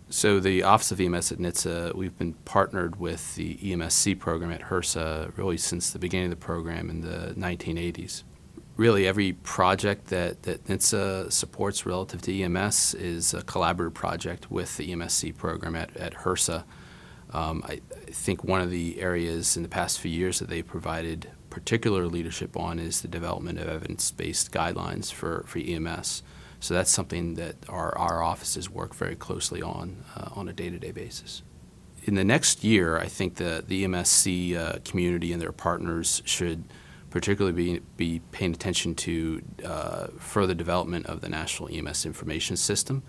So the Office of EMS at NHTSA, we've been partnered with the EMSC program at HRSA really since the beginning of the program in the 1980s. Really every project that NHTSA supports relative to EMS is a collaborative project with the EMSC program at HRSA. I think one of the areas in the past few years that they provided particular leadership on is the development of evidence-based guidelines for EMS. So that's something that our offices work very closely on a day-to-day basis. In the next year, I think the EMSC community and their partners should particularly be paying attention to further development of the National EMS Information System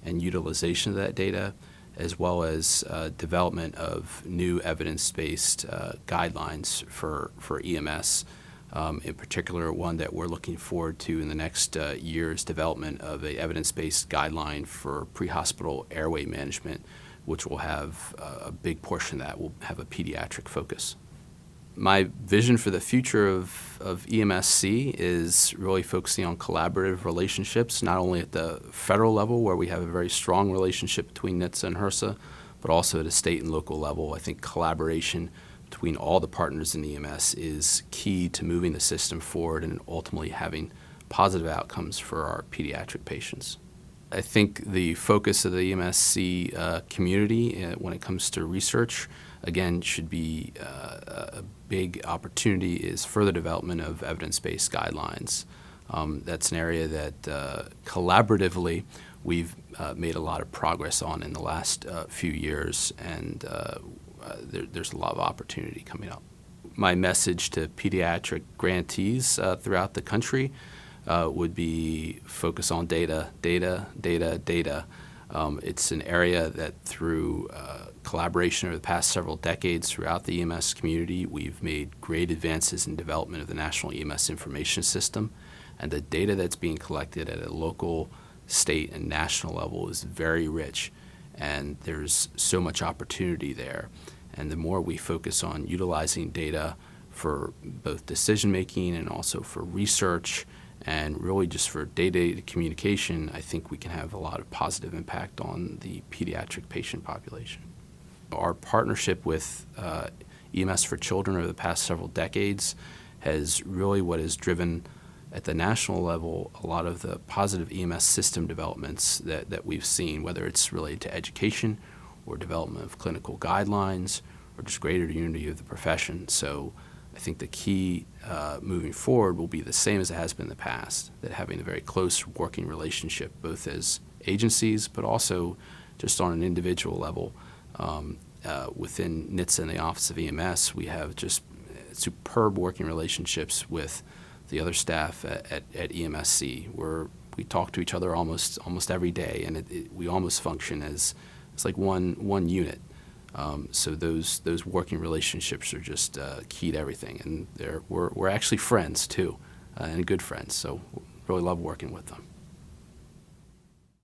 and utilization of that data, as well as development of new evidence-based guidelines for EMS. In particular, one that we're looking forward to in the next year's development of an evidence-based guideline for pre-hospital airway management, which will have a big portion of that will have a pediatric focus. My vision for the future of EMSC is really focusing on collaborative relationships, not only at the federal level, where we have a very strong relationship between NHTSA and HRSA, but also at a state and local level. I think collaboration between all the partners in EMS is key to moving the system forward and ultimately having positive outcomes for our pediatric patients. I think the focus of the EMSC community when it comes to research, again, should be a big opportunity is further development of evidence-based guidelines. That's an area that collaboratively we've made a lot of progress on in the last few years, and there's a lot of opportunity coming up. My message to pediatric grantees throughout the country would be focus on data, data, data, data. It's an area that through collaboration over the past several decades throughout the EMS community, we've made great advances in development of the National EMS Information System, and the data that's being collected at a local, state, and national level is very rich, and there's so much opportunity there. And the more we focus on utilizing data for both decision making and also for research and really just for day-to-day communication, I think we can have a lot of positive impact on the pediatric patient population. Our partnership with EMS for Children over the past several decades has really what has driven at the national level a lot of the positive EMS system developments that we've seen, whether it's related to education or development of clinical guidelines or just greater unity of the profession. So I think the key moving forward will be the same as it has been in the past, that having a very close working relationship both as agencies but also just on an individual level. Within NHTSA and the Office of EMS, we have just superb working relationships with the other staff at EMSC, where we talk to each other almost every day, and we almost function as it's like one unit. So those working relationships are just key to everything, and we're actually friends too, and good friends. So really love working with them.